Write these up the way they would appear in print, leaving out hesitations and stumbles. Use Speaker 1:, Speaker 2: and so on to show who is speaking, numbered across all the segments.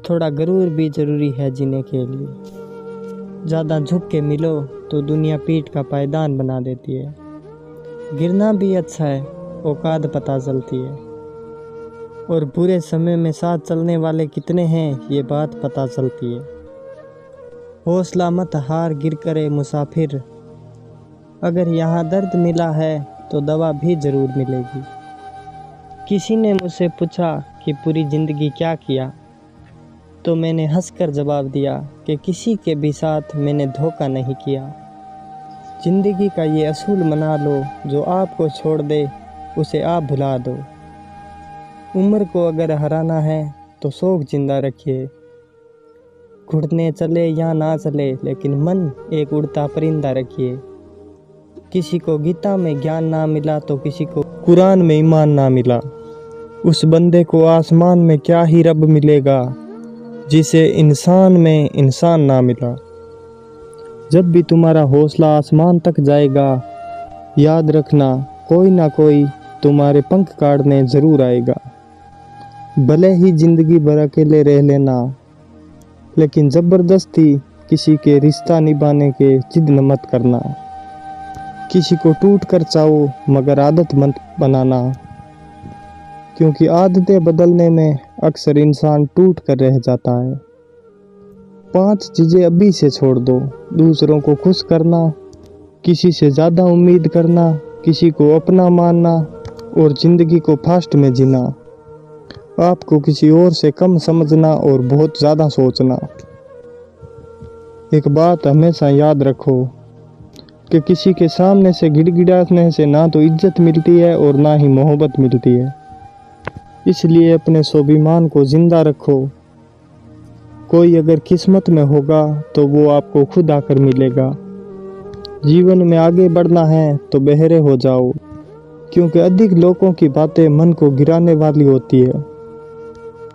Speaker 1: थोड़ा गरूर भी ज़रूरी है जीने के लिए। ज़्यादा झुक के मिलो तो दुनिया पीठ का पायदान बना देती है। गिरना भी अच्छा है, औकात पता चलती है। और बुरे समय में साथ चलने वाले कितने हैं ये बात पता चलती है। हौसला मत हार, गिर करे मुसाफिर। अगर यहाँ दर्द मिला है तो दवा भी ज़रूर मिलेगी। किसी ने मुझसे पूछा कि पूरी ज़िंदगी क्या किया, तो मैंने हंसकर जवाब दिया कि किसी के भी साथ मैंने धोखा नहीं किया। ज़िंदगी का ये असूल मना लो, जो आपको छोड़ दे उसे आप भुला दो। उम्र को अगर हराना है तो शौक जिंदा रखिए। घुटने चले या ना चले, लेकिन मन एक उड़ता परिंदा रखिए। किसी को गीता में ज्ञान ना मिला तो किसी को कुरान में ईमान ना मिला। उस बंदे को आसमान में क्या ही रब मिलेगा, जिसे इंसान में इंसान ना मिला। जब भी तुम्हारा हौसला आसमान तक जाएगा, याद रखना कोई ना कोई तुम्हारे पंख काटने ज़रूर आएगा। भले ही ज़िंदगी भर अकेले रह लेना, लेकिन ज़बरदस्ती किसी के रिश्ता निभाने के जिद मत करना। किसी को टूट कर चाहो मगर आदत मत बनाना, क्योंकि आदतें बदलने में अक्सर इंसान टूट कर रह जाता है। 5 चीज़ें अभी से छोड़ दो। दूसरों को खुश करना, किसी से ज़्यादा उम्मीद करना, किसी को अपना मानना और ज़िंदगी को फास्ट में जीना। आपको किसी और से कम समझना और बहुत ज़्यादा सोचना। एक बात हमेशा याद रखो कि किसी के सामने से गिड़गिड़ाने से ना तो इज्जत मिलती है और ना ही मोहब्बत मिलती है। इसलिए अपने स्वाभिमान को जिंदा रखो। कोई अगर किस्मत में होगा तो वो आपको खुद आकर मिलेगा। जीवन में आगे बढ़ना है तो बहरे हो जाओ, क्योंकि अधिक लोगों की बातें मन को गिराने वाली होती है।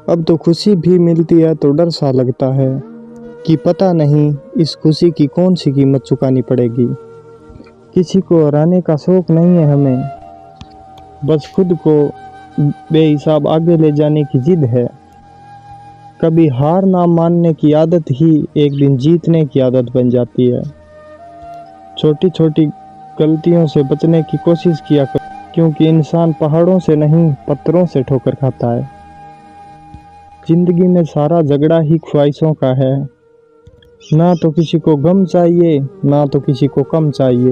Speaker 1: अब तो खुशी भी मिलती है तो डर सा लगता है कि पता नहीं इस खुशी की कौन सी कीमत चुकानी पड़ेगी। किसी को हराने का शौक नहीं है हमें, बस खुद को बेहिसाब आगे ले जाने की जिद है। कभी हार ना मानने की आदत ही एक दिन जीतने की आदत बन जाती है। छोटी छोटी गलतियों से बचने की कोशिश किया कर, क्योंकि इंसान पहाड़ों से नहीं पत्थरों से ठोकर खाता है। जिंदगी में सारा झगड़ा ही ख्वाहिशों का है। ना तो किसी को गम चाहिए, ना तो किसी को कम चाहिए।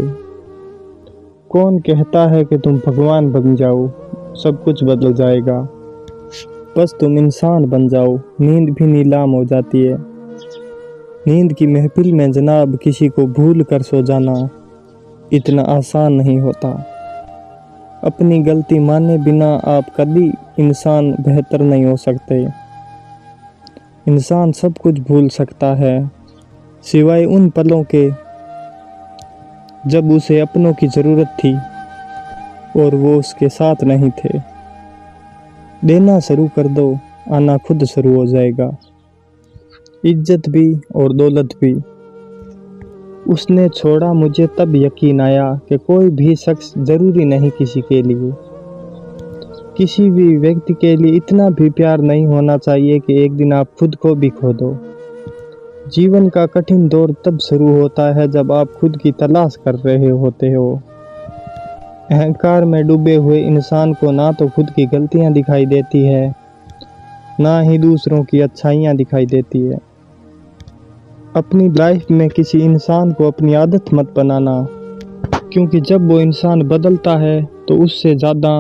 Speaker 1: कौन कहता है कि तुम भगवान बन जाओ, सब कुछ बदल जाएगा। बस तुम इंसान बन जाओ, नींद भी नीलाम हो जाती है। नींद की महफिल में जनाब किसी को भूल कर सो जाना इतना आसान नहीं होता। अपनी गलती माने बिना आप कभी इंसान बेहतर नहीं हो सकते। इंसान सब कुछ भूल सकता है सिवाय उन पलों के जब उसे अपनों की ज़रूरत थी और वो उसके साथ नहीं थे। देना शुरू कर दो, आना खुद शुरू हो जाएगा। इज्जत भी और दौलत भी। उसने छोड़ा मुझे तब यकीन आया कि कोई भी शख्स ज़रूरी नहीं किसी के लिए। किसी भी व्यक्ति के लिए इतना भी प्यार नहीं होना चाहिए कि एक दिन आप खुद को भी खो दो। जीवन का कठिन दौर तब शुरू होता है जब आप खुद की तलाश कर रहे होते हो। अहंकार में डूबे हुए इंसान को ना तो खुद की गलतियां दिखाई देती है, ना ही दूसरों की अच्छाइयां दिखाई देती है। अपनी लाइफ में किसी इंसान को अपनी आदत मत बनाना, क्योंकि जब वो इंसान बदलता है तो उससे ज़्यादा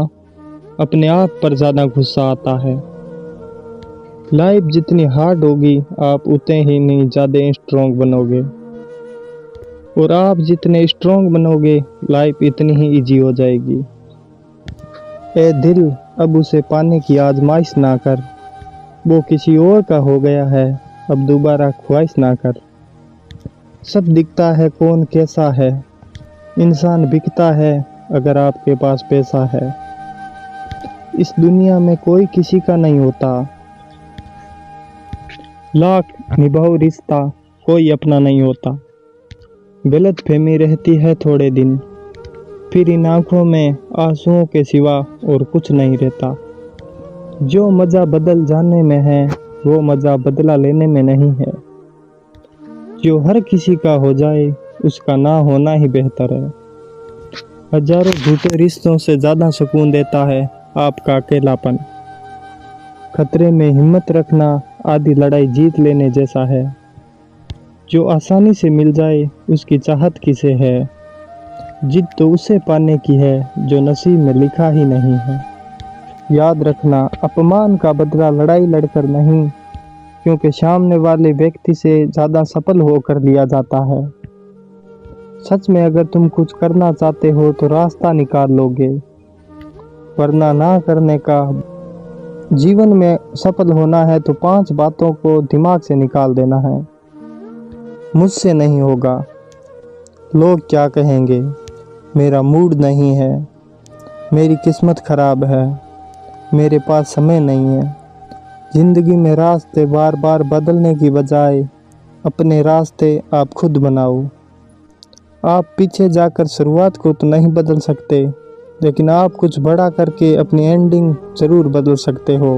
Speaker 1: अपने आप पर ज़्यादा गुस्सा आता है। लाइफ जितनी हार्ड होगी आप उतने ही नहीं ज़्यादा स्ट्रॉन्ग बनोगे, और आप जितने स्ट्रॉन्ग बनोगे लाइफ इतनी ही इजी हो जाएगी। ए दिल, अब उसे पाने की आजमाइश ना कर, वो किसी और का हो गया है, अब दोबारा ख्वाहिश ना कर। सब दिखता है कौन कैसा है, इंसान बिकता है अगर आपके पास पैसा है। इस दुनिया में कोई किसी का नहीं होता, लाख निभाओ रिश्ता कोई अपना नहीं होता। गलत फहमी रहती है थोड़े दिन, फिर इन आँखों में आंसुओं के सिवा और कुछ नहीं रहता। जो मज़ा बदल जाने में है वो मज़ा बदला लेने में नहीं है। जो हर किसी का हो जाए उसका ना होना ही बेहतर है। हजारों झूठे रिश्तों से ज़्यादा सुकून देता है आपका अकेलापन। खतरे में हिम्मत रखना आधी लड़ाई जीत लेने जैसा है। जो आसानी से मिल जाए उसकी चाहत किसे है। जिद तो उसे पाने की है जो नसीब में लिखा ही नहीं है। याद रखना अपमान का बदला लड़ाई लड़कर नहीं, क्योंकि सामने वाले व्यक्ति से ज़्यादा सफल होकर लिया जाता है। सच में अगर तुम कुछ करना चाहते हो तो रास्ता निकाल लोगे, वरना ना करने का। जीवन में सफल होना है तो 5 बातों को दिमाग से निकाल देना है। मुझसे नहीं होगा, लोग क्या कहेंगे, मेरा मूड नहीं है, मेरी किस्मत खराब है, मेरे पास समय नहीं है। ज़िंदगी में रास्ते बार बार बदलने की बजाय अपने रास्ते आप खुद बनाओ। आप पीछे जाकर शुरुआत को तो नहीं बदल सकते, लेकिन आप कुछ बड़ा करके अपनी एंडिंग ज़रूर बदल सकते हो।